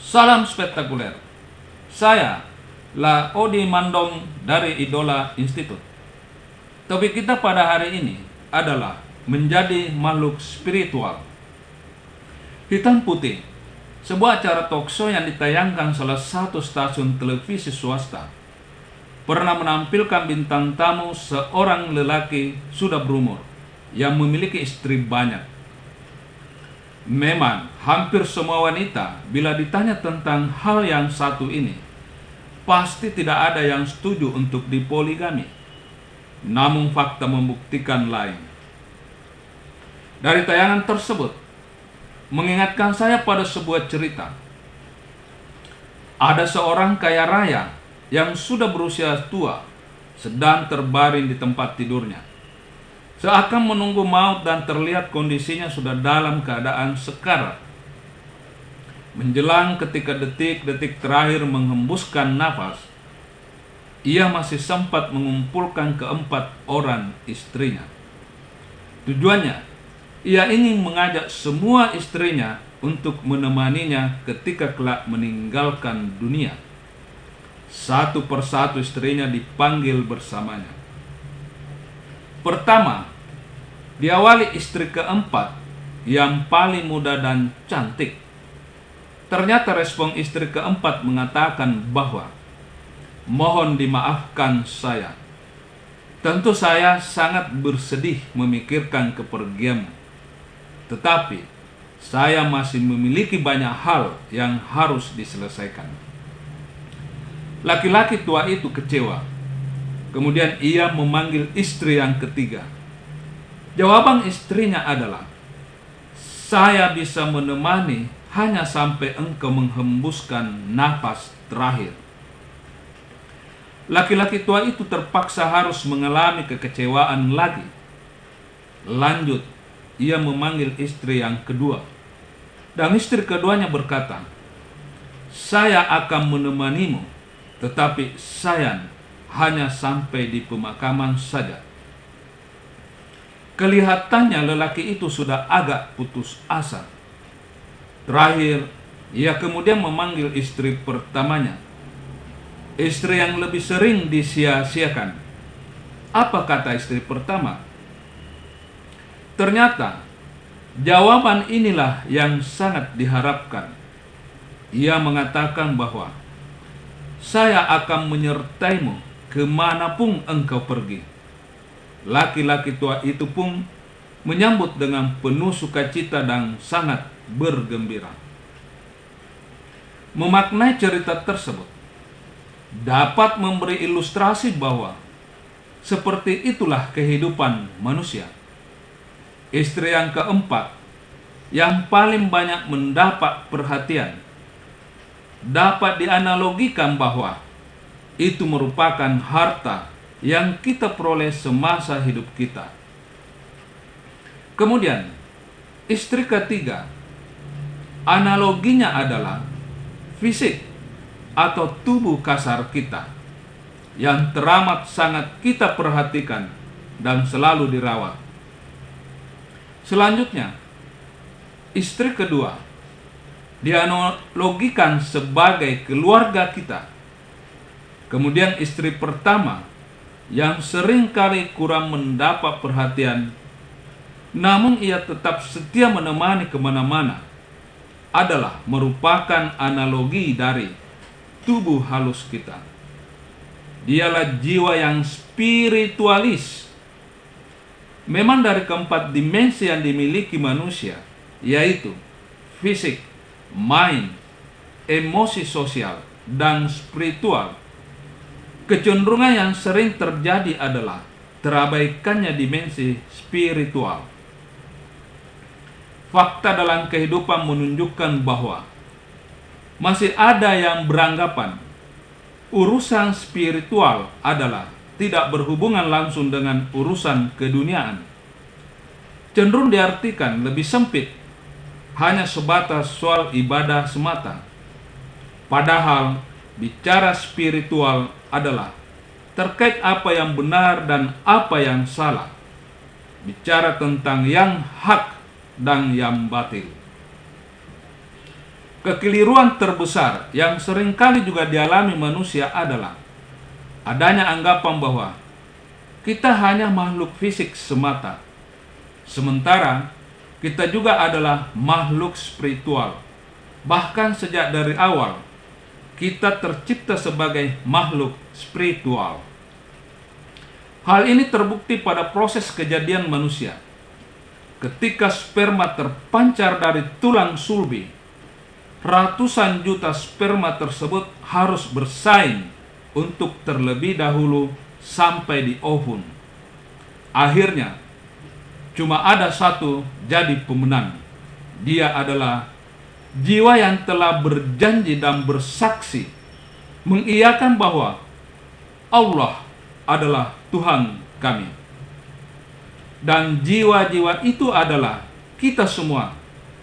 Salam spektakuler. Saya Odi Mandong dari Idola Institute. Topik kita pada hari ini adalah menjadi makhluk spiritual. Hitam Putih, sebuah acara talkshow yang ditayangkan salah satu stasiun televisi swasta, pernah menampilkan bintang tamu seorang lelaki sudah berumur yang memiliki istri banyak. Memang hampir semua wanita bila ditanya tentang hal yang satu ini, pasti tidak ada yang setuju untuk dipoligami. Namun fakta membuktikan lain. Dari tayangan tersebut mengingatkan saya pada sebuah cerita. Ada seorang kaya raya yang sudah berusia tua sedang terbaring di tempat tidurnya, seakan menunggu maut dan terlihat kondisinya sudah dalam keadaan sekarat. Menjelang ketika detik-detik terakhir menghembuskan nafas, ia masih sempat mengumpulkan keempat orang istrinya. Tujuannya, ia ingin mengajak semua istrinya untuk menemaninya ketika kelak meninggalkan dunia. Satu persatu istrinya dipanggil bersamanya. Pertama, diawali istri keempat yang paling muda dan cantik. Ternyata respon istri keempat mengatakan bahwa, "Mohon dimaafkan saya. Tentu saya sangat bersedih memikirkan kepergianmu. Tetapi saya masih memiliki banyak hal yang harus diselesaikan." Laki-laki tua itu kecewa. Kemudian ia memanggil istri yang ketiga. Jawaban istrinya adalah, "Saya bisa menemani hanya sampai engkau menghembuskan nafas terakhir." Laki-laki tua itu terpaksa harus mengalami kekecewaan lagi. Lanjut, ia memanggil istri yang kedua. Dan istri keduanya berkata, "Saya akan menemanimu, tetapi sayang, hanya sampai di pemakaman saja." Kelihatannya lelaki itu sudah agak putus asa. Terakhir, ia kemudian memanggil istri pertamanya, istri yang lebih sering disia-siakan. Apa kata istri pertama? Ternyata jawaban inilah yang sangat diharapkan. Ia mengatakan bahwa, "Saya akan menyertaimu kemanapun engkau pergi." Laki-laki tua itu pun menyambut dengan penuh sukacita dan sangat bergembira. Memaknai cerita tersebut dapat memberi ilustrasi bahwa seperti itulah kehidupan manusia. Istri yang keempat, yang paling banyak mendapat perhatian, dapat dianalogikan bahwa itu merupakan harta yang kita peroleh semasa hidup kita. Kemudian, istri ketiga, analoginya adalah fisik atau tubuh kasar kita yang teramat sangat kita perhatikan dan selalu dirawat. Selanjutnya, istri kedua dianalogikan sebagai keluarga kita. Kemudian istri pertama yang seringkali kurang mendapat perhatian, namun ia tetap setia menemani kemana-mana, adalah merupakan analogi dari tubuh halus kita. Dialah jiwa yang spiritualis. Memang dari keempat dimensi yang dimiliki manusia, yaitu fisik, mind, emosi sosial, dan spiritual, kecenderungan yang sering terjadi adalah terabaikannya dimensi spiritual. Fakta dalam kehidupan menunjukkan bahwa masih ada yang beranggapan urusan spiritual adalah tidak berhubungan langsung dengan urusan keduniaan. Cenderung diartikan lebih sempit, hanya sebatas soal ibadah semata. Padahal bicara spiritual adalah terkait apa yang benar dan apa yang salah. Bicara tentang yang hak dan yang batil. Kekeliruan terbesar yang seringkali juga dialami manusia adalah adanya anggapan bahwa kita hanya makhluk fisik semata, sementara kita juga adalah makhluk spiritual. Bahkan sejak dari awal, kita tercipta sebagai makhluk spiritual. Hal ini terbukti pada proses kejadian manusia. Ketika sperma terpancar dari tulang sulbi, ratusan juta sperma tersebut harus bersaing untuk terlebih dahulu sampai di ovum. Akhirnya, cuma ada satu jadi pemenang. Dia adalah jiwa yang telah berjanji dan bersaksi mengiyakan bahwa Allah adalah Tuhan kami. Dan jiwa-jiwa itu adalah kita semua,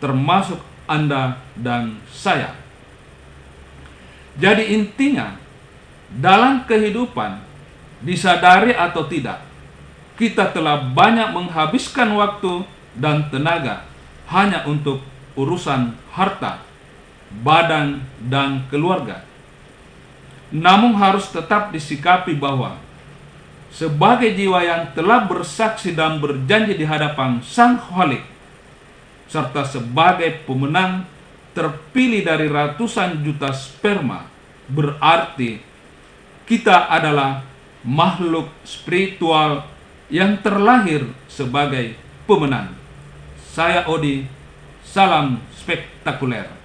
termasuk Anda dan saya. Jadi intinya, dalam kehidupan, disadari atau tidak, kita telah banyak menghabiskan waktu dan tenaga hanya untuk urusan harta, badan, dan keluarga. Namun harus tetap disikapi bahwa sebagai jiwa yang telah bersaksi dan berjanji di hadapan Sang Khalik, serta sebagai pemenang terpilih dari ratusan juta sperma, berarti kita adalah makhluk spiritual yang terlahir sebagai pemenang. Saya Odi, salam spektakuler.